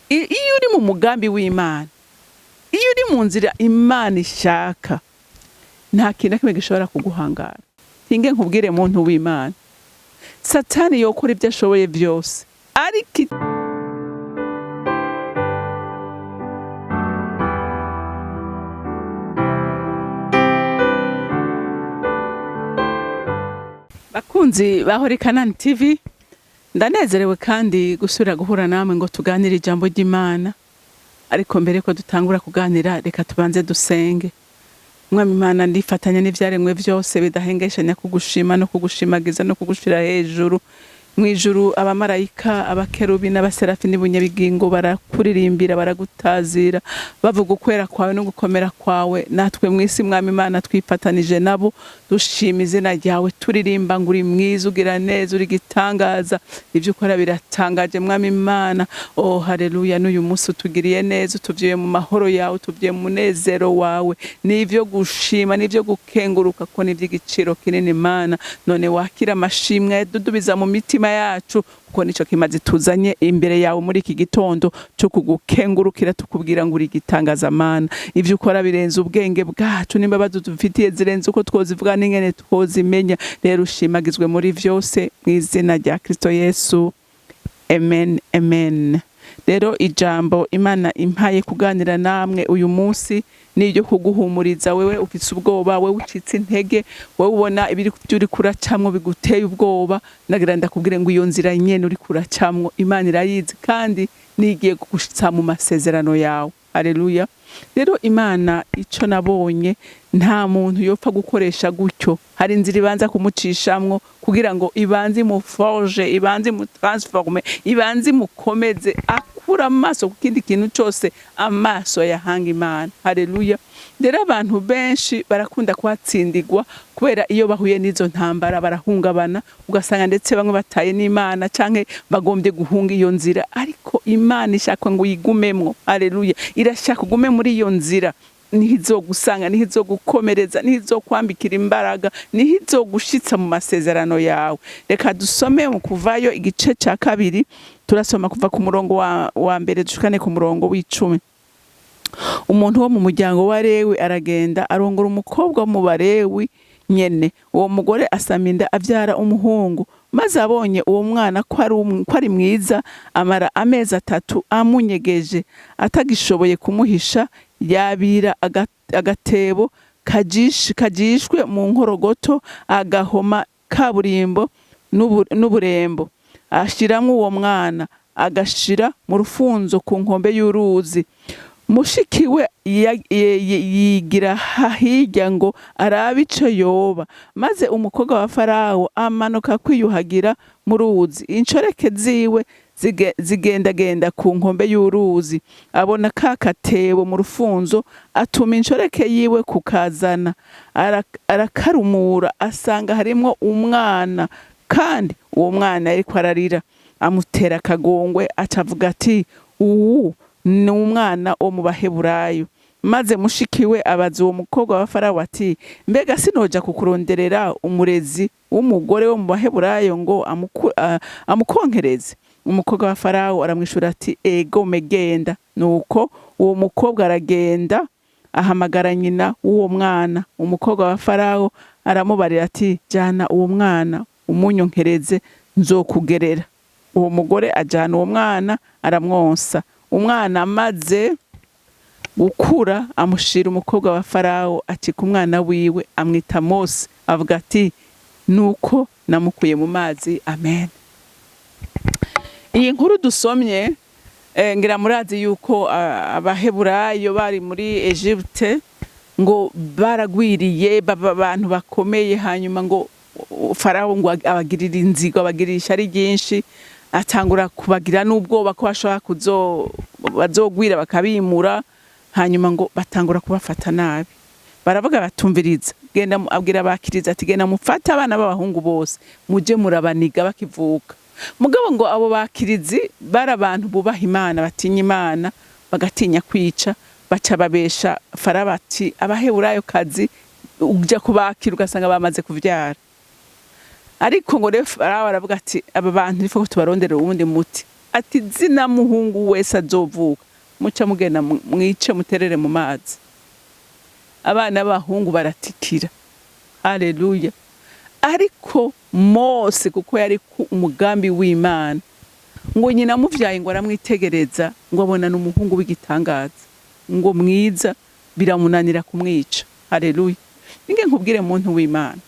iyo uri mu mugambi w'Imana, iyo uri mu nzira Imana ishaka, nta kintu na kimwe gishobora kuguhangara. Hinge nkubwire muntu w'Imana, Satani yokora ibyo ashoboye byose, ariko bakunzi bahora CANAAN TV, ndanezerewe kandi gusubira guhura namwe ngo tuganire ijambo ry'Imana. Ariko mbere ko dutangura kuganira, reka tubanze dusenge. Mwami Imana, ndifatanya n'ivyaremwe byose bidahengeshanya kugushima no kugushimagiza no kugushira hejuru. Mwijuru abamarayika, abakerubi n'abaserafi n'ibunyabigingo barakuririmbira, baragutazira, bavuga ukwera kwawe no gukomera kwawe. Natwe mwisi Mwami Imana twifatanije nabo, dushima izina ryawe, turirimba ngo uri mwiza, ugira neza, uri gitangaza, ivyo ukora biratangaje Mwami Imana. Oh haleluya, n'uyu munsi utugiriye neza, utuvyuye mu mahoro yawe, utuvyuye mu munezero wawe. Nivyo gushima, nivyo gukenguruka, ko n'ivy'igiciro kinini Imana. None wakira amashimwe dudubiza mu mitima yacu, kuko nico kimaze tuzanye imbere yawe muri iki gitondo cyo kugukengurukira, tukubwira ngo uri gitangaza Mana. Ivyo ukora birenze ubwenge bwacu, n'imbabazi dufitiye zirenze uko twozivuga n'ingene twozimenya. Rero ushimagizwe muri vyose mu izina rya Kristo Yesu, amen, amen. Rero ijambo Imana impaye kuganira namwe uyu munsi niyo kuguhumuriza wewe ufite ubwoba, wewe ucitse intege, wewe ubona ibiri uri kuracamwo biguteye ubwoba. Nagira ndakubwire ngo iyo nzira nyene uri kuracamwo Imana irayizi kandi nigiye kugushitsa mu masezerano yawe. Haleluya. Rero Imana ico nabonye, nta muntu yopfa gukoresha gutyo. Hari inzira ibanza kumucishamwo kugira ngo ibanze mu forge, ibanze mu transforme, ibanze mukomeze, akura amaso ku kindi kintu cyose amaso yahanga Imana. Haleluya. Rero abantu benshi barakunda kwatsindigwa kubera iyo bahuye n'izo ntambara barahungabana, ugasanga ndetse bamwe bataye n'Imana canke bagombye guhunga iyo nzira. Ariko Imana ishaka ngo yigumemwo. Haleluya. Irashaka ugume muri iyo nzira, nihizo gusanga, nihizo gukomereza, nihizo kwambikira imbaraga, nihizo gushitsa mu masezerano yawe. Reka dusome mu Kuvayo igice ca 2, turasoma kuva ku murongo wa mbere dushikane ku murongo w'10. Umuntu wo mu muryango wa Lewi aragenda arongora umukobwa wo mu Balewi nyene. Uwo mugore asaminda avyara umuhungu, maze abonye uwo mwana ko ari mwiza, amara amezi 3 amunyegeje, atagishoboye kumuhisha, yabira agatebo kajishwe mu nkorogoto, agahoma kaburimbo n'uburembo, ashiramwo uwo mwana, agashira mu rufunzo ku nkombe y'uruzi. Mushikiwe yigira hirya ngo arabe ico yoba, maze umukobwa wa Farawo amanuka kwiyuhagira mu ruzi. Inshoreke ziwe zigendagenda ku nkombe y'uruzi, abona ka katebo mu rufunzo, atuma inshoreke yiwe kukazana, arakarumura, asanga harimwo umwana, kandi uwo mwana yariko ararira. Amutera akagongwe, acavuga ati ni umwana wo mu Baheburayo. Maze mushikiwe abaza uwo mukobwa wa Farawo ati, mbega sinoja kukuronderera umurezi w'umugore wo mu Baheburayo ngo amukonkereze? Umukobwa wa Farawo aramwishura ati, ego megenda. Nuko uwo mukobwa aragenda, ahamagara nyina w'uwo mwana. Umukobwa wa Farawo aramubarira ati, jana uwo mwana umunyonkereze, nzokugerera. Uwo mugore ajana uwo mwana, aramwonsa. Umwana amaze gukura, amushira umukobwa wa Farawo, acika umwana wiwe, amwita Mose, avuga ati, nuko namukuye mu mazi. Amen. Iyi nkuru dusomye, ngira murazi yuko Abaheburayo bari muri Egypte, ngo baragwiriye, baba abantu bakomeye. Hanyuma ngo Farawo ngo abagirira inzigo, abagirisha ari ryinshi, atangura kubagira n'ubwoba ko bashobora bazogwira bakabimura. Hanyuma ngo batangura kubafata nabi, baravuga batumviriza. Genda abwira abakiriza ati, genda mufata abana b'abahungu bose, muje murabaniga bakivuka. Mugabo ngo abo bakirizi bari abantu bubaha Imana, batinya Imana, bagatinya kwica. Baca babesha Farawo ati, Abaheburayo kazi uja kubakira ugasanga bamaze kuvyara. Ariko ngo rero Farawo aravuga ati, aba bantu nifo tubarondera uwundi muti. ati zina muhungu wese azovuka muca mugenda mwice muterere mu mazi. Abana b'abahungu baratikira. Haleluya. Ariko Mose kuko yari ku umugambi w'Imana, ngo nyina muvyaye ngo aramwitegereza ngo abona n'umuhungu w'igitangaza ngo mwiza, biramunanira kumwica. Haleluya. Ninge nkubwire muntu w'Imana,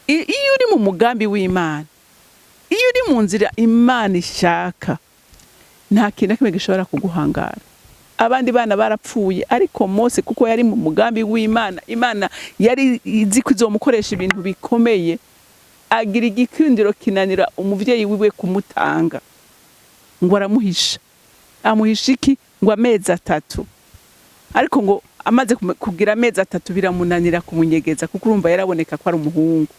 iyo uri mu mugambi w'Imana, iyo uri mu nzira Imana ishaka, nta kintu kimwe gishobora kuguhangara. Abandi bana barapfuye, ariko Mose kuko yari mu mugambi w'Imana, Imana yari izi kuzomukoresha ibintu bikomeye, agira igikundiro kinanira umuvyeyi wiwe kumutanga, ngo aramuhisha. Amuhisha iki? Ngo amezi 3. Ariko ngo amaze kugira amezi 3 biramunanira kumunyegeza kuko urumva yaraboneka ko ari umuhungu.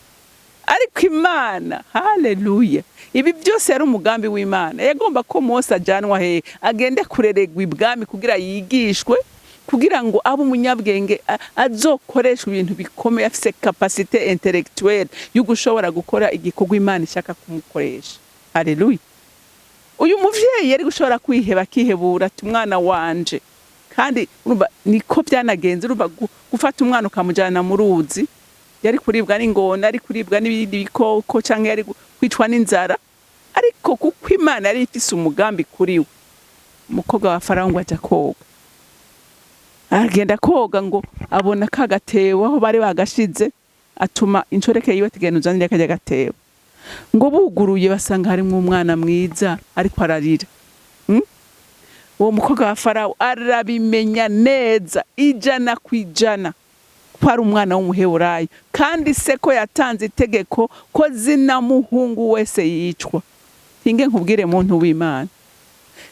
Ariko Imana, haleluya, ibi byose yari umugambi w'Imana. Yagomba ko Mose ajanwa he, agende kureregwa ibwami kugira yigishwe, kugira ngo abe umunyabwenge, azokoresha ibintu bikomeye, afise capacité intellectuelle yo gushobora gukora igikorwa Imana ishaka kumukoresha. Haleluya. Uyu muvyeyi yari gushobora kwiheba, kihebura ati umwana wanje, kandi urumva niko byanagenze. Urumva gufata umwana ukamujana mu ruzi, yari kuribwa n'ingona, ari kuribwa n'ibindi bikoko, canke yari kwicwa n'inzara, ariko kuko Imana yari ifise umugambi kuri we. Umukobwa wa Farawo ngo aja koga, agenda koga ngo abona ka gatebo aho bari bagashize, atuma inshoreke yiwe tigenda uzanire kajya gatebo, ngo buguruye basanga harimo umwana mwiza ariko ararira. Uwo mukobwa wa Farawo arabimenya neza 100% ko ari umwana w'umuheburayo, kandi se ko yatanze itegeko ko zina muhungu wese yicwa. Hinge nkubwire muntu w'Imana,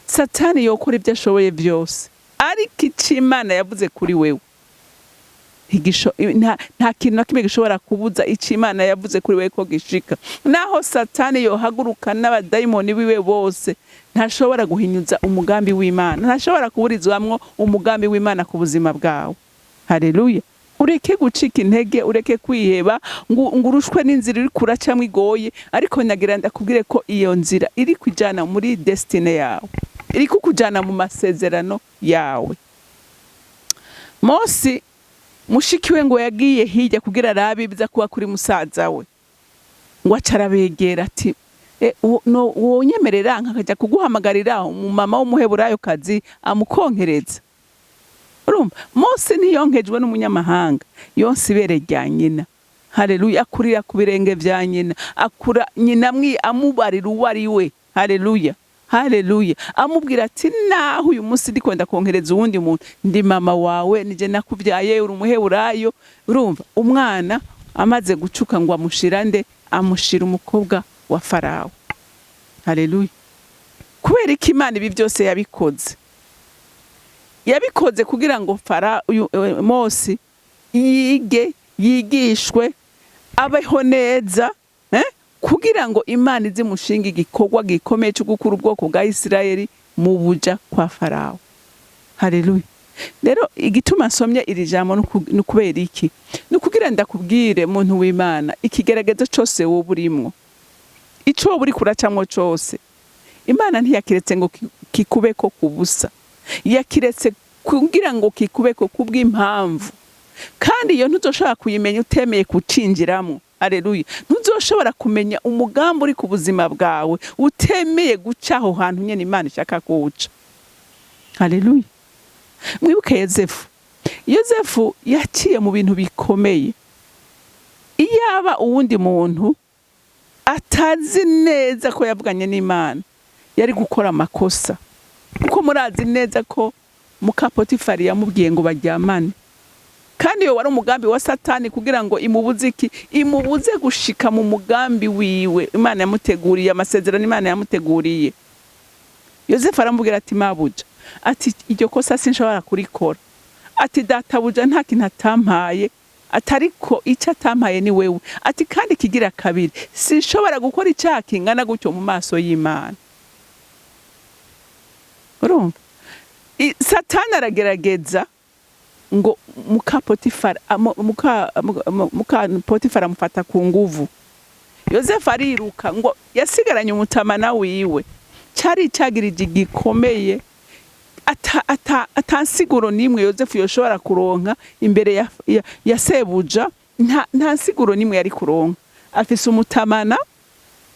Satani yokora ibyo ashoboye byose, ariko ic'Imana yavuze kuri wewe nta kintu na kimwe gishobora kubuza ic'Imana yavuze kuri wewe ko gishika. Naho Satani yohaguruka n'abadayimoni biwe bose, ntashobora guhinyuza umugambi w'Imana, ntashobora kuburizwamwo umugambi w'Imana ku buzima bwawe. Haleluya. Ureke gucika intege, ureke kwiheba ngo urushwe n'inzira iri kuracamwe igoye, ariko nagira ndakubwire ko iyo nzira iri kujana muri destiny yawe, iri kukujana mu masezerano yawe. Mose mushikiwe ngo yagiye hirya kugira arabe biza kuba kuri musaza we, ngo acarabegera ati wonyemerera nkajya kuguhamagarira umumama w'umuheburayo kazi amukonkereza. Urumva Mose niyonkejwe n'umunyamahanga, yonse ibere rya nyina. Haleluya. Akurira ku birenge vya nyina, akura nyina amubarira uwo ari we. Haleluya. Haleluya. Amubwira ati naho uyu munsi ndiko ndakonkereza uwundi muntu, ndi mama wawe, nije nakuvyaye, uri umuheburayo. Urumva umwana amaze gucuka ngo amushira nde? Amushira umukobwa wa Farawo. Haleluya. Kubera iki Imana ibi byose yabikoze? Yabikoze kugira ngo Mose yigishwe, abeho neza, kugira ngo Imana izimushinga igikorwa gikomeye cyo gukura ubwoko bwa Isirayeli mu buja kwa Farawo. Haleluya. Rero igituma nsomye iri jambo n'ukubera iki? Nukugira ndakubwire muntu w'Imana, ikigeragezo cyose wo burimwo, ico buri kuracamwo cyose, Imana ntiyakiretse ngo kikubeko kubusa, yakiretse kugira ngo kikubeko kubw'impamvu, kandi iyo ntuzoshobora kuyimenya utemeye kucinjiramo. Haleluya. Ntuzoshobora kumenya umugambi uri ku buzima bwawe utemeye guca aho hantu nyene Imana ishaka kuwuca. Haleluya. Mwibuke Yozefu yaciye mu bintu bikomeye. Iyaba uwundi muntu atazi neza ko yavuganye n'Imana, yari gukora amakosa, kuko murazi neza ko muka Potifari yamubwiye ngo baryamane, kandi yo wari umugambi wa Satani kugira ngo imubuze gushika mu mugambi wiwe Imana yamuteguriye, amasezerano Imana yamuteguriye. Yozefu aramubwira ati mabuja, ati iryo kosa sinshobora kurikora, ati databuja nta kintu atampaye, atariko icyo atampaye ni wewe, ati kandi kigira kabiri sinshobora gukora icyaha kingana gutyo mu maso y'Imana. Urumva Satani aragerageza ngo muka Potifari amufata ku nguvu. Yozefu ariruka ngo yasigaranye umutamana wiwe, cari cagirije gikomeye atansiguro nimwe Yozefu yoshobora kuronka imbere ya sebuja, nta nsiguro nimwe yari kuronka. Afise umutamana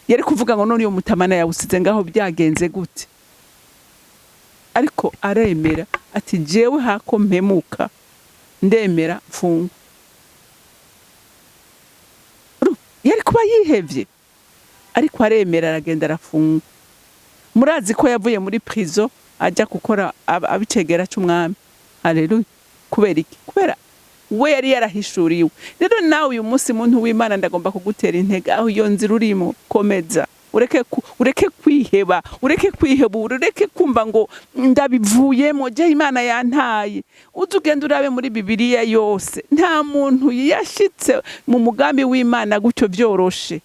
yari kuvuga ngo none uyo mutamana yawusize ngaho byagenze gute, ariko aremera ati jewe hako mpemuka ndemera mfunga. Yari kuba yihevye, ariko aremera aragenda arafunga. Murazi ko yavuye muri prison aja gukora abicegera c'umwami. Haleluya. Kubera iki? Kubera we yari yarahishuriwe. Rero nawe uyu munsi muntu w'Imana ndagomba kugutera intege aho iyo nzira urimo, komeza. Ureke kwiheba, ureke kwihebura, ureke kumva ngo ndabivuyemo, je Imana yantaye. Uzugenda urabe muri Bibiliya yose, nta muntu yashitse mu mugambi w'Imana gutyo vyoroshe,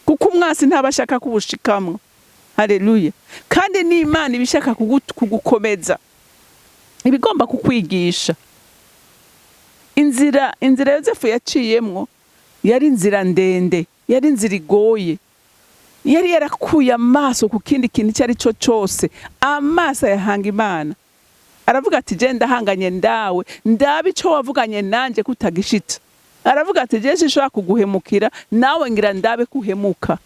kuko umwasi ntabashaka kubushikamwo. Haleluya. Kandi ni Imana ibishaka kugukomeza, ibigomba kukwigisha. Inzira Yozefu yaciyemwo yari inzira ndende, yari inzira igoye. Yari yarakuye amaso ku kindi kintu cyari cyo cyose, amaso yahanga Imana. Aravuga ati je ndahanganye ndawe, ndabe ico wavuganye nanje kutagishitsa. Aravuga ati je sinshobora kuguhemukira, nawe ngira ndabe kuhemuka.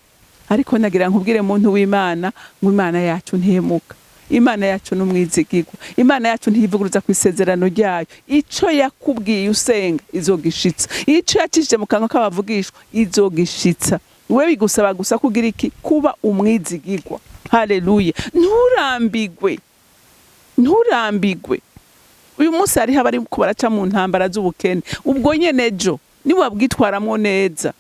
Ariko nagira nkubwire muntu w'Imana ngo Imana yacu ntihemuka. Imana yacu n'umwizigirwa. Imana yacu ntiyivuguruza ku isezerano ryayo. Ico yakubwiye usenga izogishitsa. Ico yakishije mu kanwa k'abavugishwa izogishitsa. Wewe bigusaba gusa kugira iki? Kuba umwizigirwa. Haleluya. Nturambigwe. Uyu munsi hari habari ko baraca mu ntambara z'ubukene. Ubwo nyene ejo ni wabwitwaramwo neza.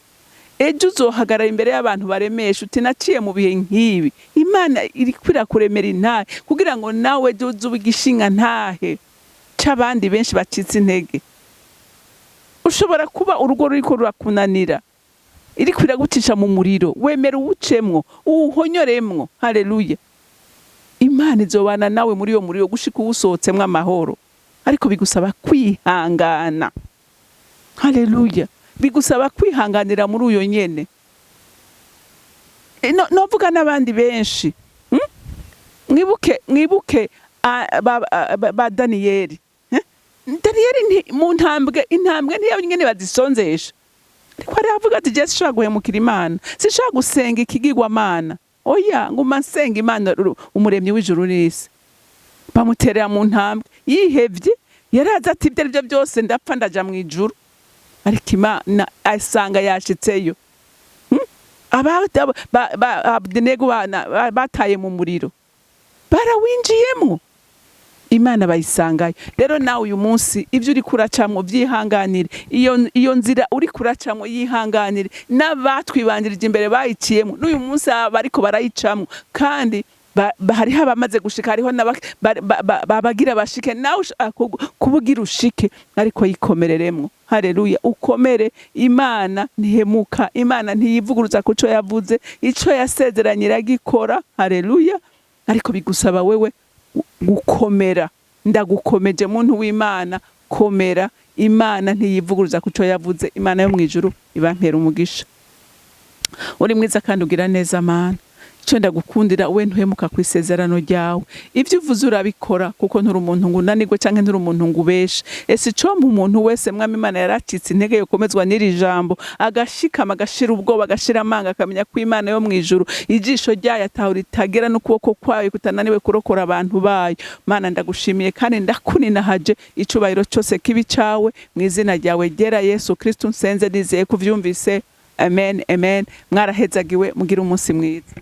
Ejo uzohagarara imbere y'abantu baremesha uti naciye mu bihe nk'ibi. Imana iri kwira kuremera intahe kugira ngo nawe ejo uzubigishinga ntahe c'abandi benshi bacitse intege. Ushobora kuba urugo ruriko rurakunanira, iri kwira gucisha mu muriro, wemera uwucemwo, uwuhonyoremwo. Haleluya. Imana izobana nawe muri yo muriro gushika uwusohotsemwo amahoro, ariko bigusaba kwihangana. Haleluya. Bigusaba kwihanganira muri uyo nyene. Novuga n'abandi benshi. Mwibuke ba Daniyeli. Daniyeli mu intambwe ntiyo nyene bazisonzesha. Ariko aravuga ati je sishobora guhemukira Imana, sishobora gusenga ikigirwamana. Oya, nguma nsenga Imana umuremyi w'ijuru n'isi. Bamuterera mu ntambwe yihevye, yaraza ati ibyo aribyo byose ndapfa ndaja mu ijuru. Ariko Imana asanga yashitseyo. Abdenego bataye mu muriro, barawinjiyemwo, Imana bayisangayo. Rero nawe uyu munsi ivyo uri kuracamwo vyihanganire, iyo nzira uri kuracamwo yihanganire. N'abatwibandirije imbere bayiciyemwo n'uyu munsi bariko barayicamwo, kandi hariho abamaze gushika, hariho babagira bashike, nawe kubugira ushike, ariko yikomereremwo. Haleluya. Ukomere. Imana ntihemuka, Imana ntiyivuguruza ku co yavuze, ico yasezeranye iragikora. Haleluya. Ariko bigusaba wewe gukomera. Ndagukomeje muntu w'Imana, komera. Imana ntiyivuguruza ku co yavuze. Imana yo mwijuru ibampera umugisha. Uri mwiza kandi ugira neza Mana. Ico ndagukundira we ntuhemuka ku isezerano ryawe. Ivyo uvuze urabikora, kuko nturi umuntu ngo unanirwe canke nturi umuntu ngo ubeshe. Ese ico mu muntu wese Mwami Imana yaracitse intege yo komezwa n'iri jambo, agashikama, agashira ubwoba, agashira amanga, akamenya ko Imana yo mwijuru ijisho ryayo ataho ritagera n'ukuboko kwayo kutananiwe kurokora abantu bayo. Mana ndagushimiye kandi ndakuninahaje, icubahiro cyose kibi cawe mu izina ryawe ryera Yesu Kristo nsenze nizeye kuvyumvise. Amen, amen. Mwarahezagiwe, mugira umunsi mwiza.